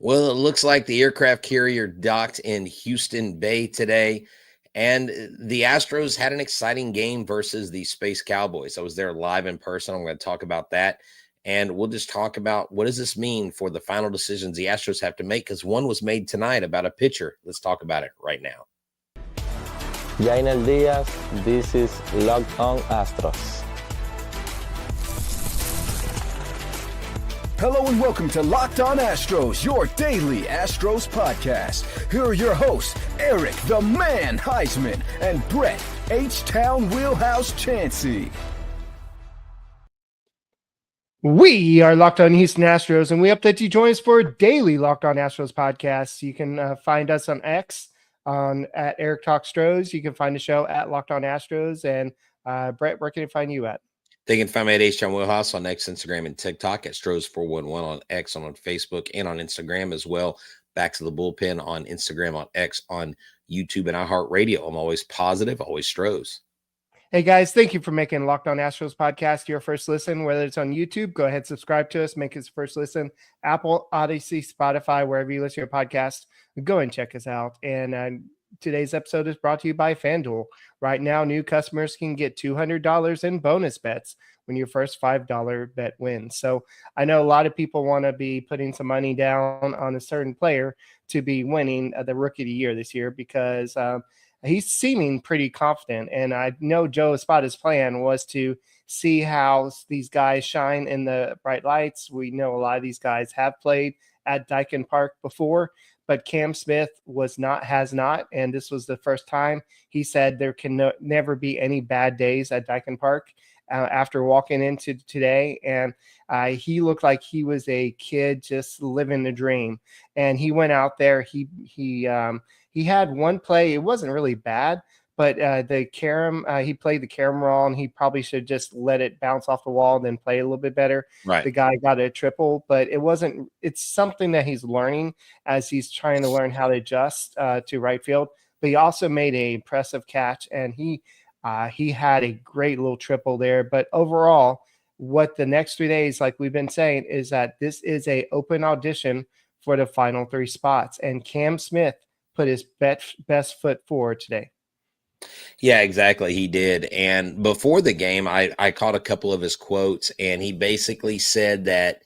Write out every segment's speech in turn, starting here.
Well, it looks like the aircraft carrier docked in Houston Bay today, and the Astros had an exciting game versus the Space Cowboys. I was there live in person. I'm going to talk about that, and we'll just talk about what does this mean for the final decisions the Astros have to make, because one was made tonight about a pitcher. Let's talk about it right now. Jainel Diaz, this is Locked On Astros. Hello and welcome to Locked On Astros, your daily Astros podcast. Here are your hosts, Eric the Man Huysman and Brett H-Town Wheelhouse Chancey. We are Locked On Houston Astros, and we hope that you join us for a daily Locked On Astros podcast. You can find us on X at Eric Talk Stros. You can find the show at Locked On Astros. And Brett, where can they find you at? They can find me at H-Town Wheelhouse on X, Instagram, and TikTok, at Stros411 on X, on Facebook, and on Instagram as well. Back to the Bullpen on Instagram, on X, on YouTube, and iHeartRadio. I'm always positive, always Stros. Hey guys, thank you for making Locked On Astros podcast your first listen. Whether it's on YouTube, go ahead, subscribe to us, make it first listen. Apple, Odyssey, Spotify, wherever you listen to your podcast, go and check us out. And today's episode is brought to you by FanDuel. Right now, new customers can get $200 in bonus bets when your first $5 bet wins. So I know a lot of people want to be putting some money down on a certain player to be winning the Rookie of the Year this year because he's seeming pretty confident. And I know Joe Espada's plan was to see how these guys shine in the bright lights. We know a lot of these guys have played at Daikin Park before, but Cam Smith has not, and this was the first time. He said there can never be any bad days at Daikin Park after walking into today, and he looked like he was a kid just living the dream. And he went out there. He had one play. It wasn't really bad, but he played the carom wrong, and he probably should just let it bounce off the wall and then play a little bit better. Right. The guy got a triple, but it's something that he's learning as he's trying to learn how to adjust to right field. But he also made an impressive catch, and he had a great little triple there. But overall, what the next 3 days, like we've been saying, is that this is a open audition for the final three spots. And Cam Smith put his best foot forward today. Yeah, exactly. He did. And before the game, I caught a couple of his quotes, and he basically said that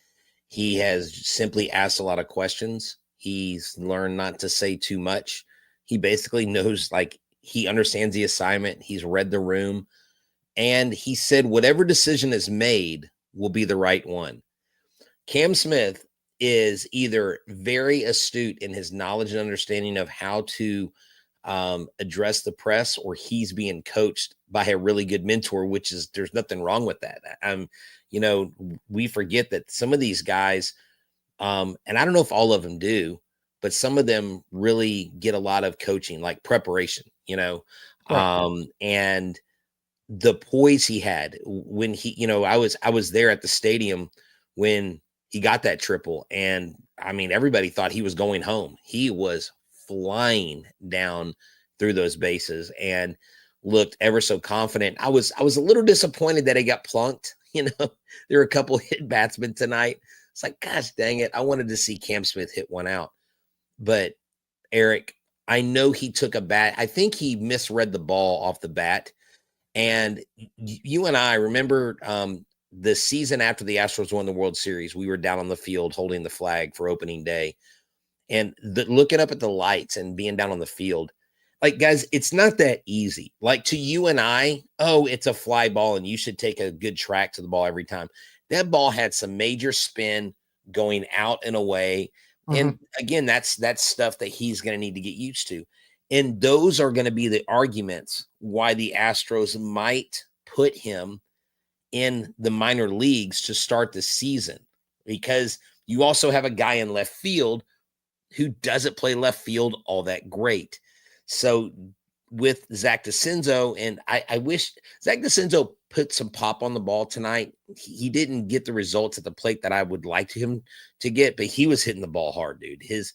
he has simply asked a lot of questions. He's learned not to say too much. He basically knows, like, he understands the assignment. He's read the room. And he said whatever decision is made will be the right one. Cam Smith is either very astute in his knowledge and understanding of how to address the press, or he's being coached by a really good mentor, which is, there's nothing wrong with that. We forget that some of these guys, and I don't know if all of them do, but some of them really get a lot of coaching, like preparation, right. And the poise he had when I was there at the stadium when he got that triple, and I mean, everybody thought he was going home. He was flying down through those bases and looked ever so confident. I was a little disappointed that he got plunked. There were a couple hit batsmen tonight. It's like, gosh dang it, I wanted to see Cam Smith hit one out. But Eric, I know he took a bat. I think he misread the ball off the bat. And you and I remember the season after the Astros won the World Series, we were down on the field holding the flag for opening day. And looking up at the lights and being down on the field, like, guys, it's not that easy. Like, to you and I, it's a fly ball and you should take a good track to the ball every time. That ball had some major spin going out and away. Mm-hmm. And again, that's stuff that he's going to need to get used to. And those are going to be the arguments why the Astros might put him in the minor leagues to start the season, because you also have a guy in left field who doesn't play left field all that great. So with Zach DeCenzo, and I wish Zach DeCenzo put some pop on the ball tonight. He didn't get the results at the plate that I would like him to get, but he was hitting the ball hard, dude. His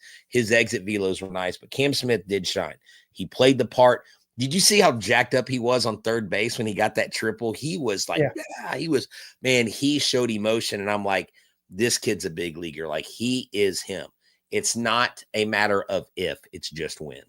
exit velos were nice, but Cam Smith did shine. He played the part. Did you see how jacked up he was on third base when he got that triple? He was like, he showed emotion. And I'm like, this kid's a big leaguer. Like, he is him. It's not a matter of if, it's just when.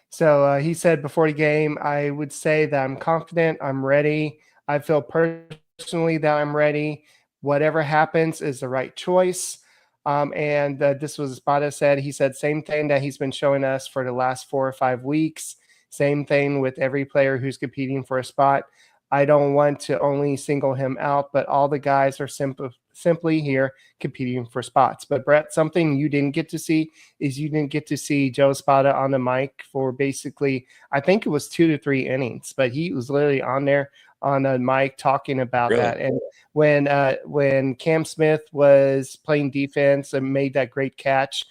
So he said before the game, I would say that I'm confident, I'm ready. I feel personally that I'm ready. Whatever happens is the right choice. And this was Espada said. He said same thing that he's been showing us for the last 4 or 5 weeks. Same thing with every player who's competing for a spot. I don't want to only single him out, but all the guys are simply here competing for spots. But Brett, something you didn't get to see is you didn't get to see Joe Espada on the mic for basically, I think it was 2 to 3 innings, but he was literally on there on a mic talking about Really? that. And when Cam Smith was playing defense and made that great catch,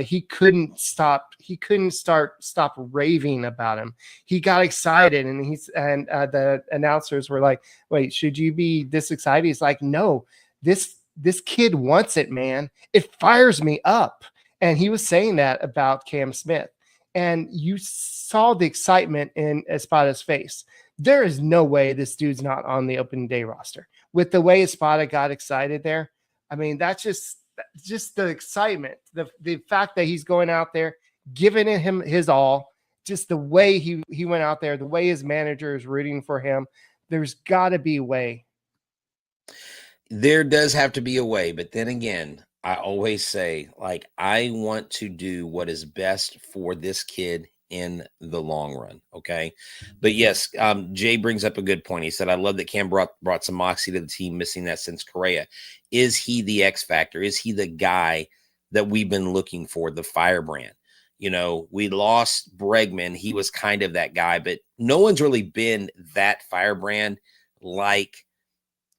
he couldn't stop raving about him. He got excited, and the announcers were like, "Wait, should you be this excited?" He's like, "No, this kid wants it, man. It fires me up." And he was saying that about Cam Smith, and you saw the excitement in Espada's face. There is no way this dude's not on the opening day roster. With the way Espada got excited there, I mean, that's just the excitement, the fact that he's going out there, giving him his all, just the way he went out there, the way his manager is rooting for him. There's got to be a way. There does have to be a way, but then again, I always say, like, I want to do what is best for this kid in the long run. Okay. But yes, Jay brings up a good point. He said, I love that Cam brought some moxie to the team, missing that since Correa. Is he the X factor? Is he the guy that we've been looking for, the firebrand? You know, we lost Bregman. He was kind of that guy, but no one's really been that firebrand like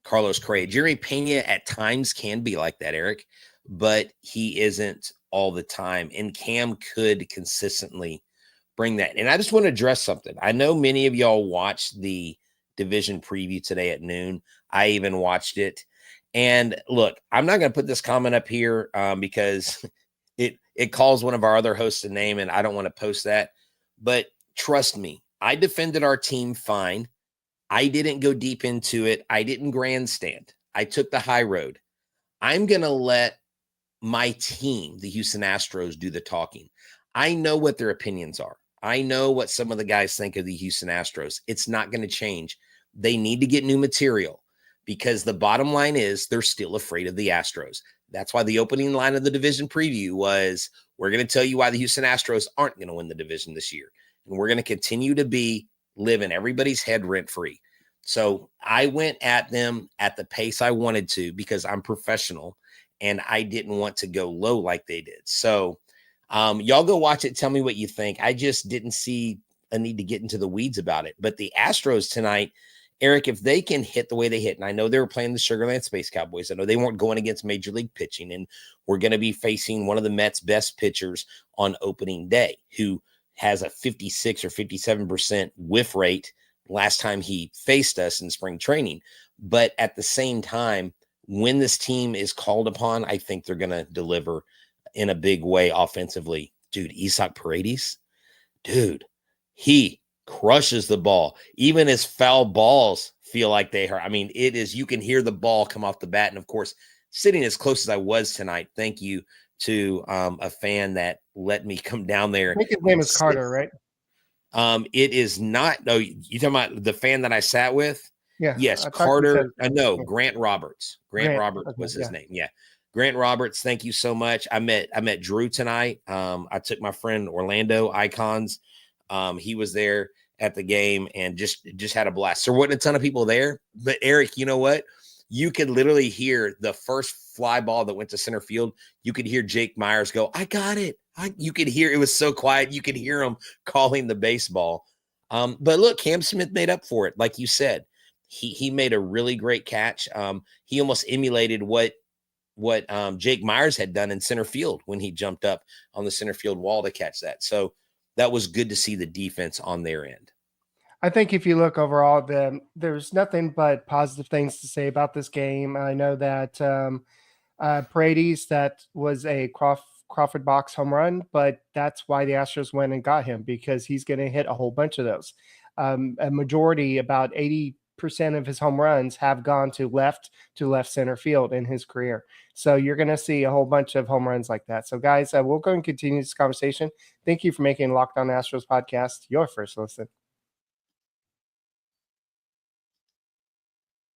Carlos Correa. Jeremy Pena at times can be like that, Eric, but he isn't all the time. And Cam could consistently bring that. And I just want to address something. I know many of y'all watched the division preview today at noon. I even watched it. And look, I'm not going to put this comment up here because it calls one of our other hosts a name, and I don't want to post that. But trust me, I defended our team fine. I didn't go deep into it. I didn't grandstand. I took the high road. I'm going to let my team, the Houston Astros, do the talking. I know what their opinions are. I know what some of the guys think of the Houston Astros. It's not going to change. They need to get new material because the bottom line is they're still afraid of the Astros. That's why the opening line of the division preview was, we're going to tell you why the Houston Astros aren't going to win the division this year. And we're going to continue to live in everybody's head rent-free. So I went at them at the pace I wanted to because I'm professional and I didn't want to go low like they did. So y'all go watch it. Tell me what you think. I just didn't see a need to get into the weeds about it. But the Astros tonight, Eric, if they can hit the way they hit, and I know they were playing the Sugarland Space Cowboys. I know they weren't going against Major League pitching, and we're going to be facing one of the Mets' best pitchers on opening day, who has a 56 or 57% whiff rate last time he faced us in spring training. But at the same time, when this team is called upon, I think they're going to deliver in a big way offensively. Dude, Isaac Paredes, he crushes the ball. Even his foul balls feel like they hurt. I mean, it is, you can hear the ball come off the bat. And of course, sitting as close as I was tonight, thank you to a fan that let me come down there. I think his name is Carter, right? It is not. No, you talking about the fan that I sat with? Yeah. Yes, Carter. No, Grant Roberts. Grant Roberts was his name. Yeah. Grant Roberts, thank you so much. I met Drew tonight. I took my friend Orlando Icons. He was there at the game and just had a blast. There wasn't a ton of people there, but Eric, you know what? You could literally hear the first fly ball that went to center field. You could hear Jake Myers go, I got it. You could hear, it was so quiet. You could hear him calling the baseball. But look, Cam Smith made up for it. Like you said, he made a really great catch. He almost emulated what Jake Myers had done in center field when he jumped up on the center field wall to catch that. So that was good to see the defense on their end. I think if you look overall, there's nothing but positive things to say about this game. I know that Paredes, that was a Crawford box home run, but that's why the Astros went and got him, because he's going to hit a whole bunch of those. A majority, about 80 of his home runs have gone to left center field in his career. So you're going to see a whole bunch of home runs like that. So guys, we'll go and continue this conversation. Thank you for making Locked On Astros podcast your first listen.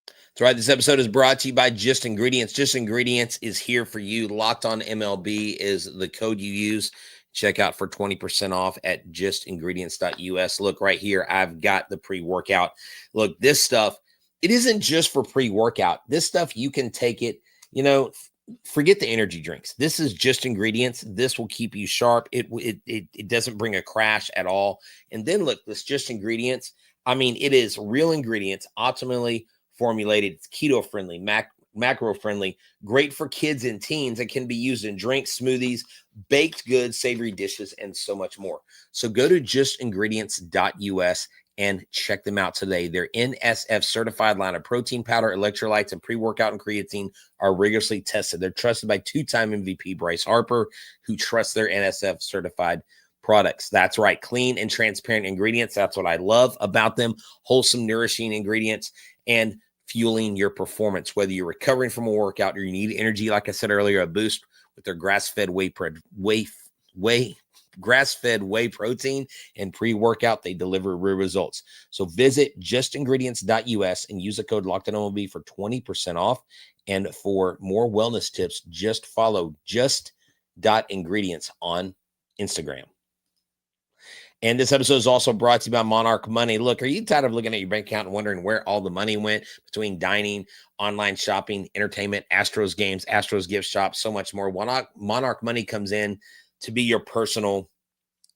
That's right. This episode is brought to you by Just Ingredients. Just Ingredients is here for you. Locked On MLB is the code you use. Check out for 20% off at justingredients.us. Look right here. I've got the pre-workout. Look, this stuff, it isn't just for pre-workout. This stuff, you can take it, forget the energy drinks. This is Just Ingredients. This will keep you sharp. It doesn't bring a crash at all. And then look, this Just Ingredients, it is real ingredients, optimally formulated. It's keto friendly, macro friendly, great for kids and teens. It can be used in drinks, smoothies, baked goods, savory dishes, and so much more. So go to justingredients.us and check them out today. Their NSF certified line of protein powder, electrolytes, and pre-workout and creatine are rigorously tested. They're trusted by two-time MVP Bryce Harper, who trusts their NSF certified products. That's right. Clean and transparent ingredients. That's what I love about them. Wholesome, nourishing ingredients and fueling your performance, whether you're recovering from a workout or you need energy, like I said earlier, a boost with their grass-fed whey protein and pre-workout. They deliver real results. So visit justingredients.us and use the code LOCKEDONMLB for 20% off. And for more wellness tips, just follow just.ingredients on Instagram. And this episode is also brought to you by Monarch Money. Look, are you tired of looking at your bank account and wondering where all the money went between dining, online shopping, entertainment, Astros games, Astros gift shop, so much more? Monarch Money comes in to be your personal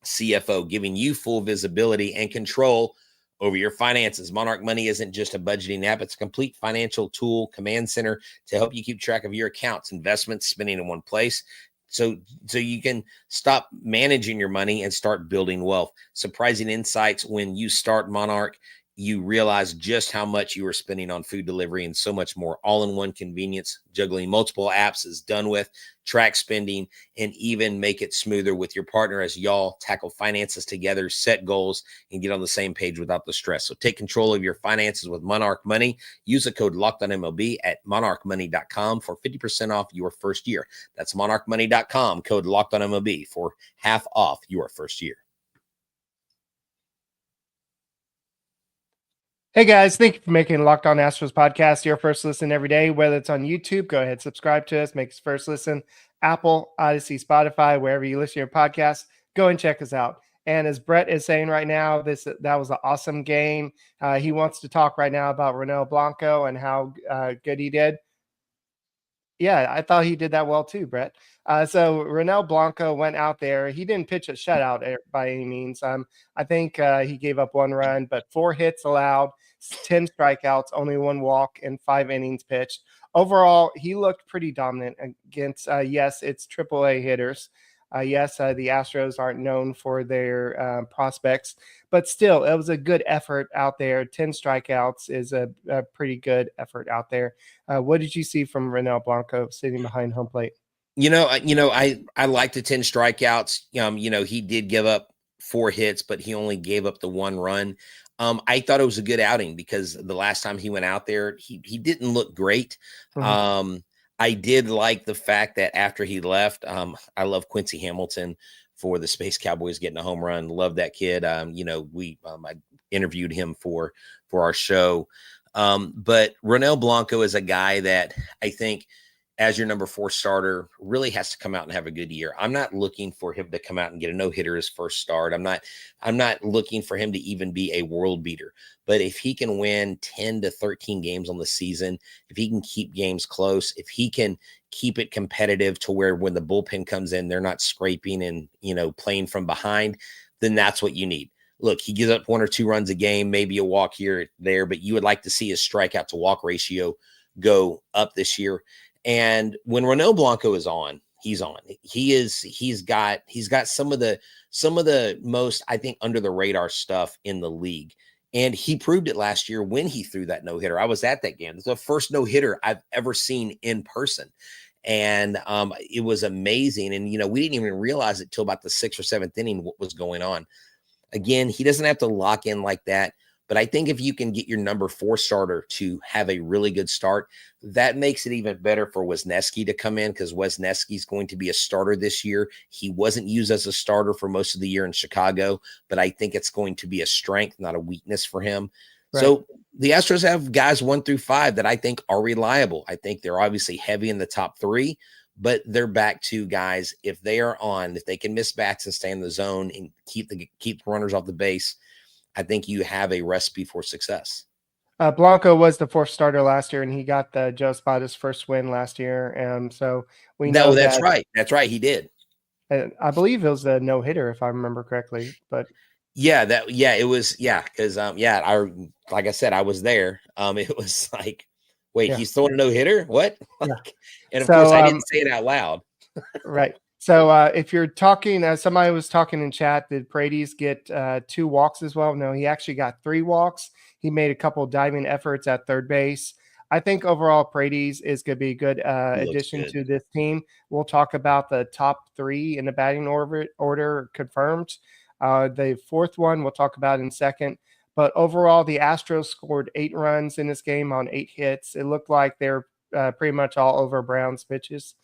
CFO, giving you full visibility and control over your finances. Monarch Money isn't just a budgeting app. It's a complete financial tool, command center to help you keep track of your accounts, investments, spending in one place. So you can stop managing your money and start building wealth. Surprising insights when you start Monarch. You realize just how much you are spending on food delivery and so much more. All-in-one convenience, juggling multiple apps is done with. Track spending and even make it smoother with your partner as y'all tackle finances together, set goals, and get on the same page without the stress. So take control of your finances with Monarch Money. Use the code LOCKEDONMLB at monarchmoney.com for 50% off your first year. That's monarchmoney.com, code LOCKEDONMLB for half off your first year. Hey guys, thank you for making Locked On Astros podcast your first listen every day. Whether it's on YouTube, go ahead, subscribe to us, make us first listen. Apple, Odyssey, Spotify, wherever you listen to your podcast, go and check us out. And as Brett is saying right now, that was an awesome game. He wants to talk right now about Ronel Blanco and how good he did. Yeah, I thought he did that well too, Brett. So Ronel Blanco went out there. He didn't pitch a shutout by any means. I think he gave up one run, but 4 hits allowed, 10 strikeouts, only 1 walk, and 5 innings pitched. Overall, he looked pretty dominant against, yes, it's AAA hitters. Yes, the Astros aren't known for their prospects, but still, it was a good effort out there. 10 strikeouts is a pretty good effort out there. What did you see from Ronel Blanco sitting behind home plate? I like the 10 strikeouts. He did give up 4 hits, but he only gave up the 1 run. I thought it was a good outing because the last time he went out there, he didn't look great. Mm-hmm. I did like the fact that after he left, I love Quincy Hamilton for the Space Cowboys getting a home run. Love that kid. I interviewed him for our show. But Ronel Blanco is a guy that I think as your number 4 starter really has to come out and have a good year. I'm not looking for him to come out and get a no-hitter his first start. I'm not looking for him to even be a world beater. But if he can win 10 to 13 games on the season, if he can keep games close, if he can keep it competitive to where when the bullpen comes in, they're not scraping and, playing from behind, then that's what you need. Look, he gives up 1 or 2 runs a game, maybe a walk here or there, but you would like to see his strikeout to walk ratio go up this year. And when Ronel Blanco is on, he's on. He's got some of the most, I think, under the radar stuff in the league. And he proved it last year when he threw that no-hitter. I was at that game. It's the first no-hitter I've ever seen in person. And it was amazing. And, we didn't even realize it till about the 6th or 7th inning what was going on. Again, he doesn't have to lock in like that. But I think if you can get your number 4 starter to have a really good start, that makes it even better for Wisniewski to come in, because Wisniewski is going to be a starter this year. He wasn't used as a starter for most of the year in Chicago, but I think it's going to be a strength, not a weakness for him. Right. So the Astros have guys 1 through 5 that I think are reliable. I think they're obviously heavy in the top 3, but they're back to guys, if they are on, if they can miss bats and stay in the zone and keep the runners off the base, I think you have a recipe for success. Blanco was the 4th starter last year, and he got the Joe Espada's first win last year. So we know that's right. That's right. He did. I believe it was a no hitter, if I remember correctly. But it was. Because like I said, I was there. It was like, wait, he's throwing a no hitter? What? And of course, I didn't say it out loud. Right. So if you're talking, somebody was talking in chat, did Paredes get 2 walks as well? No, he actually got 3 walks. He made a couple diving efforts at third base. I think overall Paredes is going to be a good addition to this team. We'll talk about the top 3 in the batting order confirmed. The 4th one we'll talk about in a second. But overall, the Astros scored 8 runs in this game on 8 hits. It looked like they're pretty much all over Brown's pitches.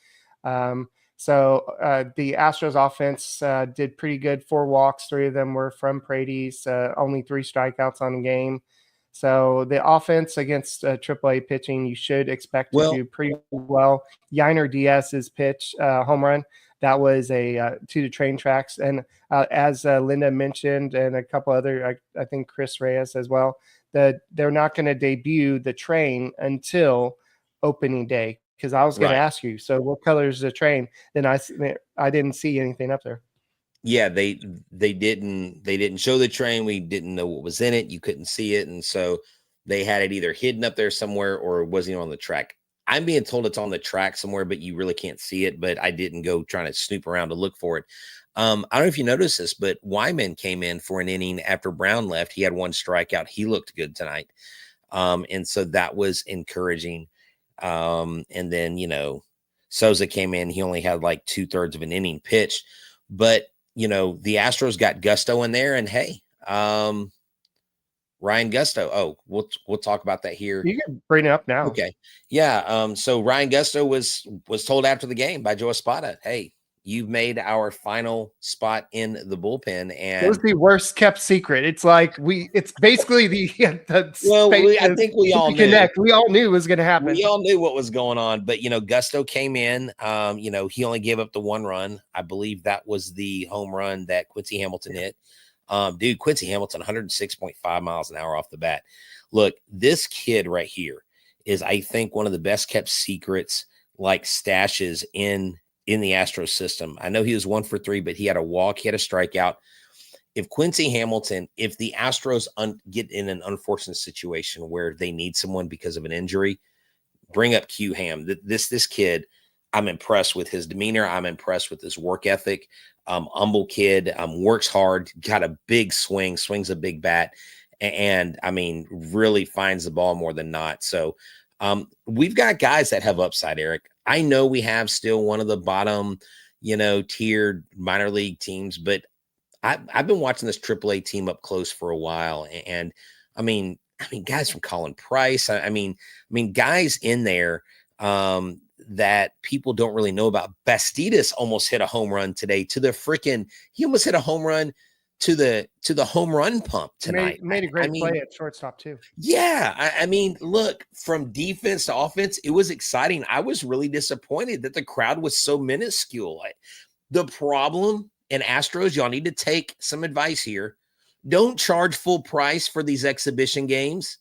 So the Astros offense did pretty good. 4 walks, 3 of them were from Paredes, only 3 strikeouts on the game. So the offense against AAA pitching, you should expect to do pretty well. Yainer Diaz's pitch, home run, that was a to the train tracks. And as Linda mentioned, and a couple other, I think Chris Reyes as well, that they're not going to debut the train until opening day. Because I was going to ask you, so what color is the train? Then I didn't see anything up there. Yeah, they didn't show the train. We didn't know what was in it. You couldn't see it, and so they had it either hidden up there somewhere or it wasn't even on the track. I'm being told it's on the track somewhere, but you really can't see it. But I didn't go trying to snoop around to look for it. I don't know if you noticed this, but Huysman came in for an inning after Brown left. He had 1 strikeout. He looked good tonight, and so that was encouraging. And then, Souza came in, he only had like 2/3 of an inning pitched, but the Astros got Gusto in there, and hey, Ryan Gusto. Oh, we'll talk about that here. You can bring it up now. Okay. Yeah. So Ryan Gusto was told after the game by Joe Espada, hey, you've made our final spot in the bullpen, and it was the worst kept secret. It's like it's basically I think we all knew. We all knew it was going to happen. We all knew what was going on, but Gusto came in. He only gave up the 1 run. I believe that was the home run that Quincy Hamilton hit. Quincy Hamilton, 106.5 miles an hour off the bat. Look, this kid right here is, I think, one of the best kept secrets, like stashes in the Astros system. I know he was 1 for 3, but he had a walk, he had a strikeout. If the Astros get in an unfortunate situation where they need someone because of an injury, bring up Q Ham. This kid, I'm impressed with his demeanor. I'm impressed with his work ethic. Humble kid, works hard, got a big swings a big bat, and really finds the ball more than not. So we've got guys that have upside, Eric. I know we have still one of the bottom, tiered minor league teams, but I've been watching this AAA team up close for a while. And guys from Colin Price, guys in there that people don't really know about. Bastidas almost hit a home run today he almost hit a home run to the home run pump tonight. Made a great play at shortstop too. Yeah. Look, from defense to offense, it was exciting. I was really disappointed that the crowd was so minuscule. The problem in Astros, y'all need to take some advice here. Don't charge full price for these exhibition games.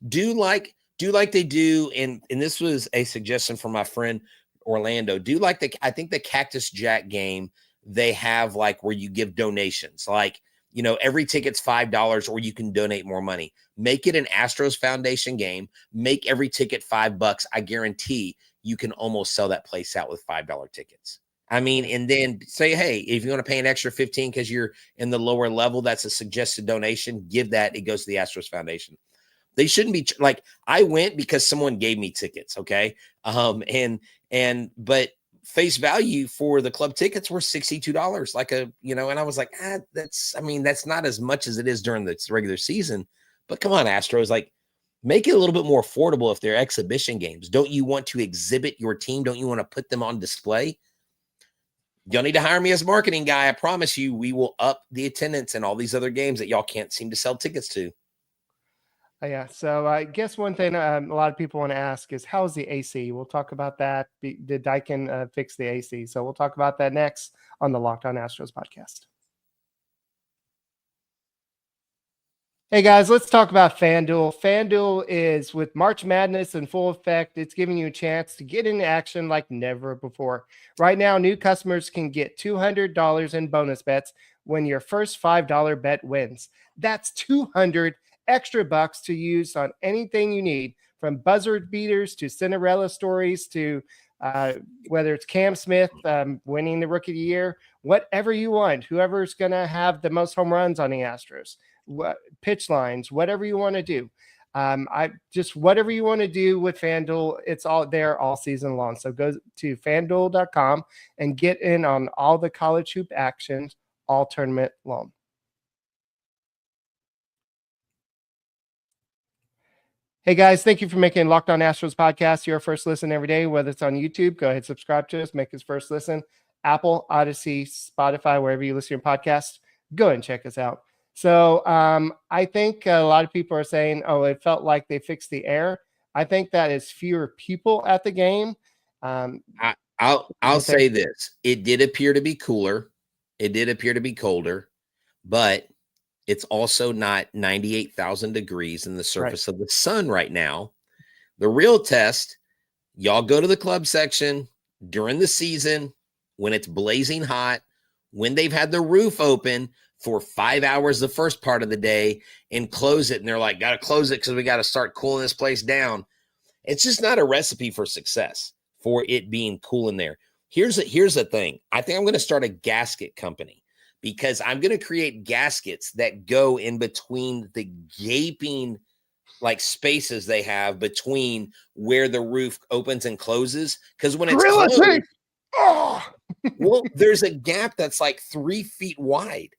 Do like they do. And this was a suggestion from my friend Orlando. I think the Cactus Jack game, they have like where you give donations, like, every ticket's $5 or you can donate more money. Make it an Astros Foundation game. Make every ticket $5. I guarantee you can almost sell that place out with $5 tickets. And then say, hey, if you want to pay an extra $15 because you're in the lower level, that's a suggested donation. Give that. It goes to the Astros Foundation. They shouldn't be like, I went because someone gave me tickets. Okay. But face value for the club tickets were $62, and I was like, that's not as much as it is during the regular season, But come on, Astros, like make it a little bit more affordable if they're exhibition games. Don't you want to exhibit your team? Don't you want to put them on display? Y'all need to hire me as a marketing guy. I promise you, we will up the attendance in all these other games that y'all can't seem to sell tickets to. Yeah. So I guess one thing a lot of people want to ask is how's the AC? We'll talk about that. Did Daikin fix the AC? So we'll talk about that next on the Locked On Astros podcast. Hey guys, let's talk about FanDuel. FanDuel is with March Madness in full effect. It's giving you a chance to get into action like never before. Right now, new customers can get $200 in bonus bets when your first $5 bet wins. That's 200 extra bucks to use on anything you need, from buzzer beaters to Cinderella stories to whether it's Cam Smith winning the Rookie of the Year, whatever you want, whoever's going to have the most home runs on the Astros, pitch lines, whatever you want to do. Whatever you want to do with FanDuel, it's all there all season long. So go to FanDuel.com and get in on all the college hoop actions all tournament long. Hey guys, thank you for making Locked On Astros podcast your first listen every day. Whether it's on YouTube, go ahead, subscribe to us, make us first listen. Apple, Odyssey, Spotify, wherever you listen to your podcast, go ahead and check us out. So I think a lot of people are saying, oh, it felt like they fixed the air. I think that is fewer people at the game. I'll say this. It did appear to be cooler. It did appear to be colder, but it's also not 98,000 degrees in the surface of the sun right now. The real test, y'all go to the club section during the season when it's blazing hot, when they've had the roof open for 5 hours the first part of the day and close it. And they're like, got to close it because we got to start cooling this place down. It's just not a recipe for success for it being cool in there. Here's the thing. I think I'm going to start a gasket company, because I'm going to create gaskets that go in between the gaping like spaces they have between where the roof opens and closes. Because when it's closed, well, there's a gap that's like 3 feet wide.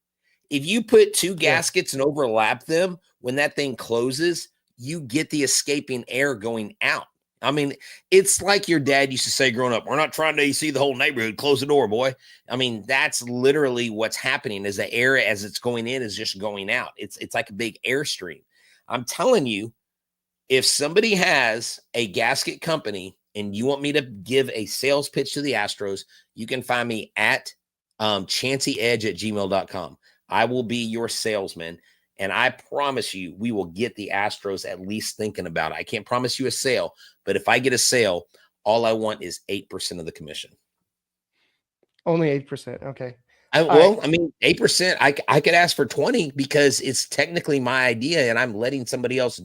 If you put two gaskets and overlap them, when that thing closes, you get the escaping air going out. I mean, it's like your dad used to say growing up, we're not trying to AC the whole neighborhood, close the door, boy. I mean, that's literally what's happening, is the air as it's going in is just going out. It's like a big airstream. I'm telling you, if somebody has a gasket company and you want me to give a sales pitch to the Astros, you can find me at chancyedge@gmail.com. I will be your salesman. And I promise you, we will get the Astros at least thinking about it. I can't promise you a sale, but if I get a sale, all I want is 8% of the commission. Only 8%. Okay. I mean, 8%, I could ask for 20 because it's technically my idea and I'm letting somebody else,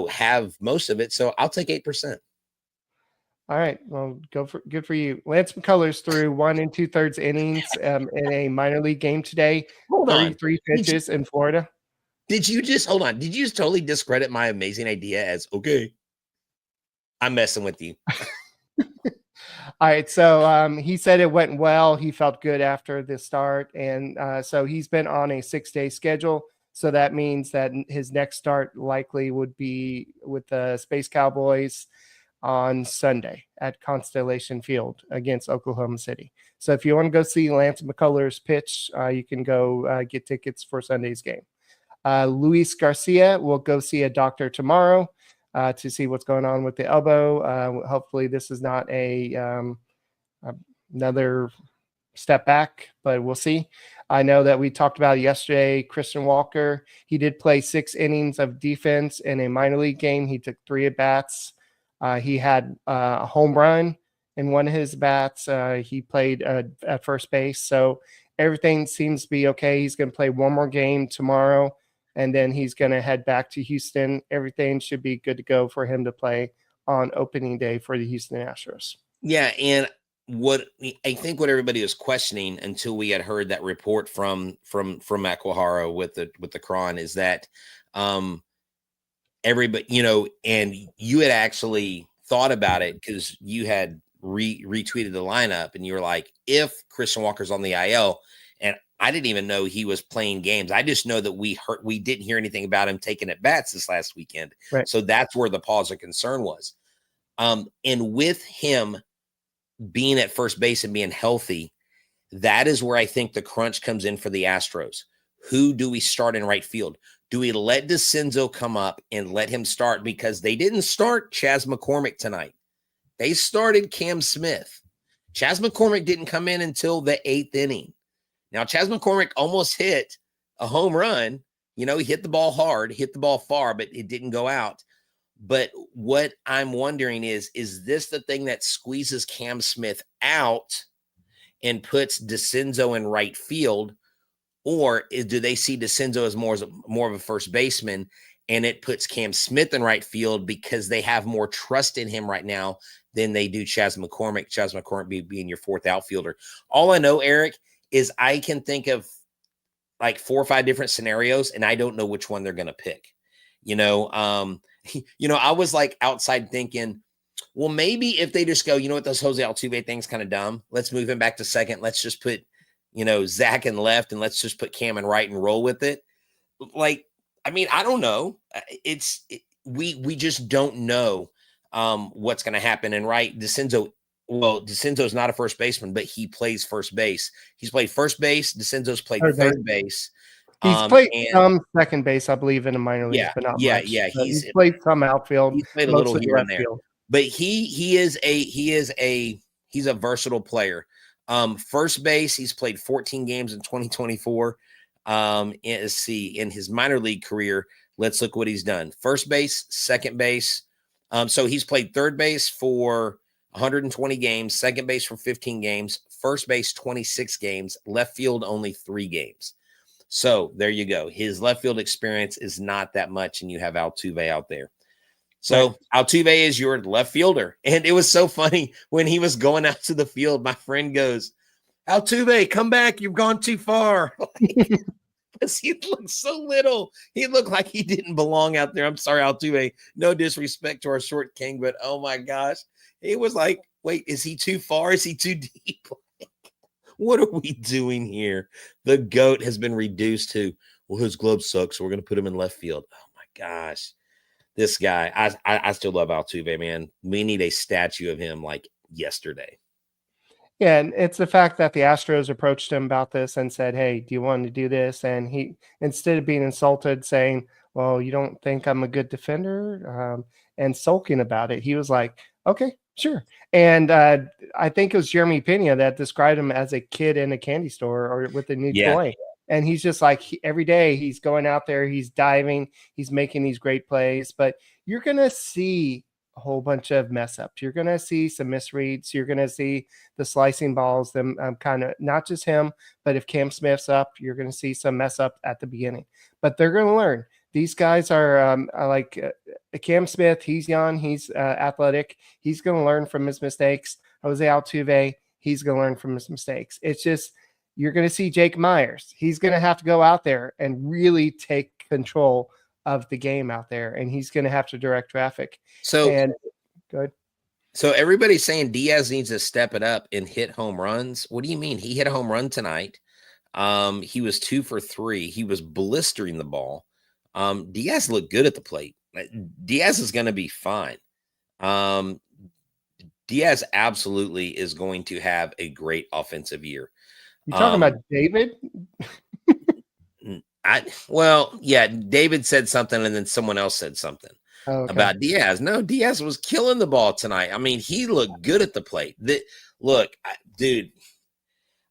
have most of it. So I'll take 8%. All right. Well, good for you. Lance McCullers threw 1 2/3 innings in a minor league game today. 33 pitches in Florida. Did you just totally discredit my amazing idea as okay? I'm messing with you. All right. So he said it went well. He felt good after the start. And so he's been on a 6-day schedule. So that means that his next start likely would be with the Space Cowboys on Sunday at Constellation Field against Oklahoma City. So if you want to go see Lance McCullers pitch, you can go get tickets for Sunday's game. Luis Garcia will go see a doctor tomorrow to see what's going on with the elbow. Hopefully this is not another step back, but we'll see. I know that we talked about it yesterday. Christian Walker, he did play 6 innings of defense in a minor league game. He took 3 at bats. He had a home run in one of his bats. He played at first base. So everything seems to be okay. He's going to play one more game tomorrow, and then he's going to head back to Houston. Everything should be good to go for him to play on opening day for the Houston Astros. Yeah, and what I think what everybody was questioning until we had heard that report from Aquahara with the Cron is that everybody, and you had actually thought about it because you had retweeted the lineup and you were like, if Christian Walker's on the IL, And I didn't even know he was playing games. I just know that we didn't hear anything about him taking at bats this last weekend. Right. So that's where the pause of concern was. And with him being at first base and being healthy, that is where I think the crunch comes in for the Astros. Who do we start in right field? Do we let DeCenzo come up and let him start? Because they didn't start Chas McCormick tonight. They started Cam Smith. Chas McCormick didn't come in until the 8th inning. Now, Chas McCormick almost hit a home run. He hit the ball hard, hit the ball far, but it didn't go out. But what I'm wondering is this the thing that squeezes Cam Smith out and puts DeCenzo in right field? Or do they see DeCenzo as more of a first baseman, and it puts Cam Smith in right field because they have more trust in him right now than they do Chas McCormick? Chas McCormick being your fourth outfielder. All I know, Eric, is I can think of like 4 or 5 different scenarios, and I don't know which one they're going to pick. I was like outside thinking, well, maybe if they just go, what, this Jose Altuve thing's kind of dumb. Let's move him back to second. Let's just put Zach in left, and let's just put Cam in right and roll with it. I don't know. We just don't know what's going to happen. And right, DeCenzo's not a first baseman, but he plays first base. He's played first base. DeCenzo's played third base. He's played some second base, I believe, in the minor leagues, but not much. Yeah. He's played some outfield. He's played a little here and there. But he's a versatile player. First base, he's played 14 games in 2024. Let's see, in his minor league career, let's look what he's done. First base, second base. So he's played third base for 120 games, second base for 15 games, first base 26 games, left field only 3 games. So there you go. His left field experience is not that much, and you have Altuve out there. So Altuve is your left fielder. And it was so funny when he was going out to the field, my friend goes, Altuve, come back. You've gone too far. Because he looked so little. He looked like he didn't belong out there. I'm sorry, Altuve. No disrespect to our short king, but oh my gosh. It was like, wait, is he too far? Is he too deep? What are we doing here? The GOAT has been reduced to, well, his glove sucks, so we're going to put him in left field. Oh my gosh. This guy, I still love Altuve, man. We need a statue of him like yesterday. Yeah, and it's the fact that the Astros approached him about this and said, hey, do you want to do this? And he, instead of being insulted, saying, well, you don't think I'm a good defender, and sulking about it, he was like, okay, sure. And I think it was Jeremy Pena that described him as a kid in a candy store or with a new toy. And he's just like, every day he's going out there, he's diving, he's making these great plays. But you're going to see a whole bunch of mess ups. You're going to see some misreads. You're going to see the slicing balls, them kind of, not just him, but if Cam Smith's up, you're going to see some mess up at the beginning. But they're going to learn. These guys are like Cam Smith. He's young. He's athletic. He's going to learn from his mistakes. Jose Altuve, he's going to learn from his mistakes. It's just, you're going to see Jake Myers. He's going to have to go out there and really take control of the game out there, and he's going to have to direct traffic. So good. So everybody's saying Diaz needs to step it up and hit home runs. What do you mean? He hit a home run tonight. He was 2 for 3. He was blistering the ball. Diaz looked good at the plate. Diaz is going to be fine. Diaz absolutely is going to have a great offensive year. You talking about David? David said something and then someone else said something about Diaz. No, Diaz was killing the ball tonight. I mean, he looked good at the plate. Dude,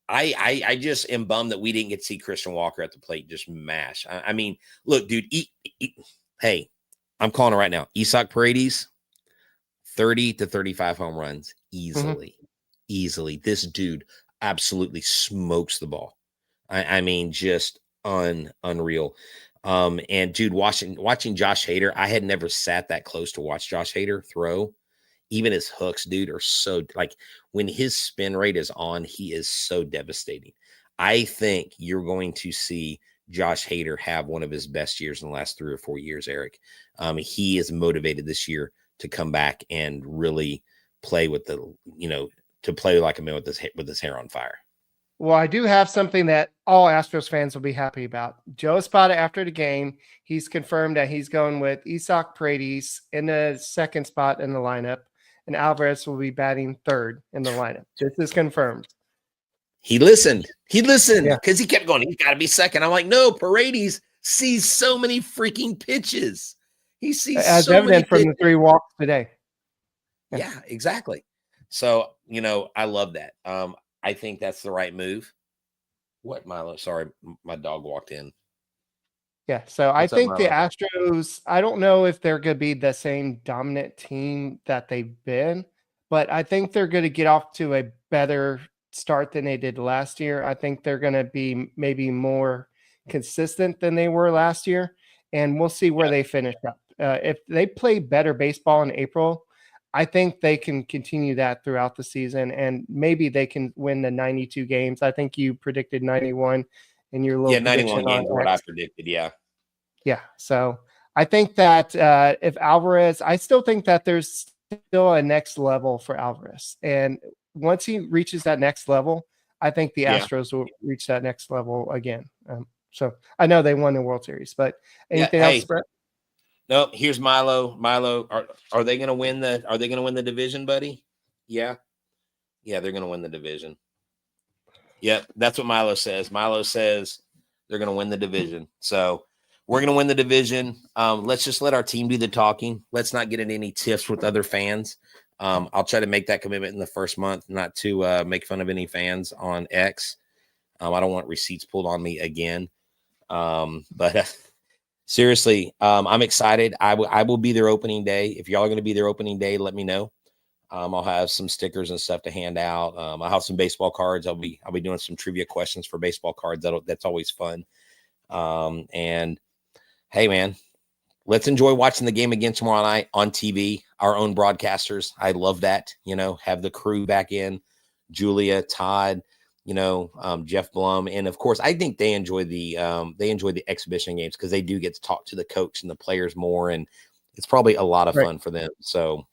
I just am bummed that we didn't get to see Christian Walker at the plate just mash. I mean, look, dude, hey, I'm calling it right now. Isak Paredes, 30 to 35 home runs easily. This dude absolutely smokes the ball. I mean, just unreal. And dude, watching Josh Hader, I had never sat that close to watch Josh Hader throw. Even his hooks, dude, are so, like, when his spin rate is on, he is so devastating. I think you're going to see Josh Hader have one of his best years in the last 3 or 4 years, Eric. He is motivated this year to come back and really play with to play like a man with his hair on fire. Well, I do have something that all Astros fans will be happy about. Joe Espada, after the game, he's confirmed that he's going with Isaac Paredes in the second spot in the lineup, and Alvarez will be batting third in the lineup. This is confirmed. He listened because Yeah. he kept going, he's got to be second. I'm like, no, Paredes sees so many freaking pitches. He sees As so many evident from the pitches. 3 walks today. Yeah, exactly. So, I love that. I think that's the right move. What, Milo? Sorry, my dog walked in. Yeah, so I What's up, think the Milo? Astros, I don't know if they're going to be the same dominant team that they've been, but I think they're going to get off to a better start than they did last year. I think they're going to be maybe more consistent than they were last year, and we'll see where they finish up. If they play better baseball in April, I think they can continue that throughout the season, and maybe they can win the 92 games. I think you predicted 91 in your little 91 prediction on games are what I X. predicted. Yeah. Yeah. So I think that if Alvarez, I still think that there's still a next level for Alvarez. And once he reaches that next level, I think the Yeah. Astros will reach that next level again. So I know they won the World Series, but anything Yeah, else, hey. Brett? No, here's Milo. Milo, are they going to win the division, buddy? Yeah. Yeah, they're going to win the division. Yep, that's what Milo says. Milo says they're going to win the division. So we're going to win the division. Let's just let our team do the talking. Let's not get into any tiffs with other fans. I'll try to make that commitment in the first month, not to make fun of any fans on X. I don't want receipts pulled on me again. But seriously, I'm excited. I will be there opening day. If y'all are going to be there opening day, let me know. I'll have some stickers and stuff to hand out. I'll have some baseball cards. I'll be doing some trivia questions for baseball cards. That's always fun. And hey, man, let's enjoy watching the game again tomorrow night on TV. Our own broadcasters. I love that. Have the crew back in, Julia, Todd, Jeff Blum, and of course, I think they enjoy the exhibition games because they do get to talk to the coach and the players more, and it's probably a lot of fun for them. So.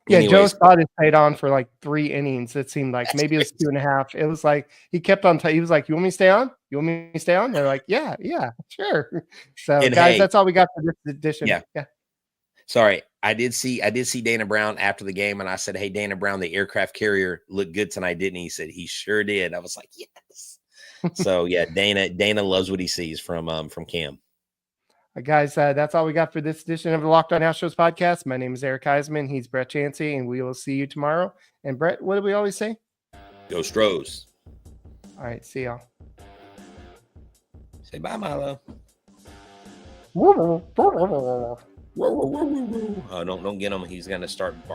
Yeah, Anyways, Joe Espada stayed on for like 3 innings. It seemed like maybe it was 2.5. It was like he kept on. He was like, "You want me to stay on? You want me to stay on?" They're like, "Yeah, sure." So, and guys, hey, that's all we got for this edition. Yeah. Sorry, I did see Dana Brown after the game, and I said, "Hey, Dana Brown, the aircraft carrier looked good tonight, didn't he?" He said, "He sure did." I was like, "Yes." So yeah, Dana loves what he sees from Cam. Guys, that's all we got for this edition of the Locked On Astros podcast. My name is Eric Huysman. He's Brett Chancey, and we will see you tomorrow. And Brett, what do we always say? Go Stros. All right, see y'all. Say bye, Milo. Don't get him. He's gonna start barking.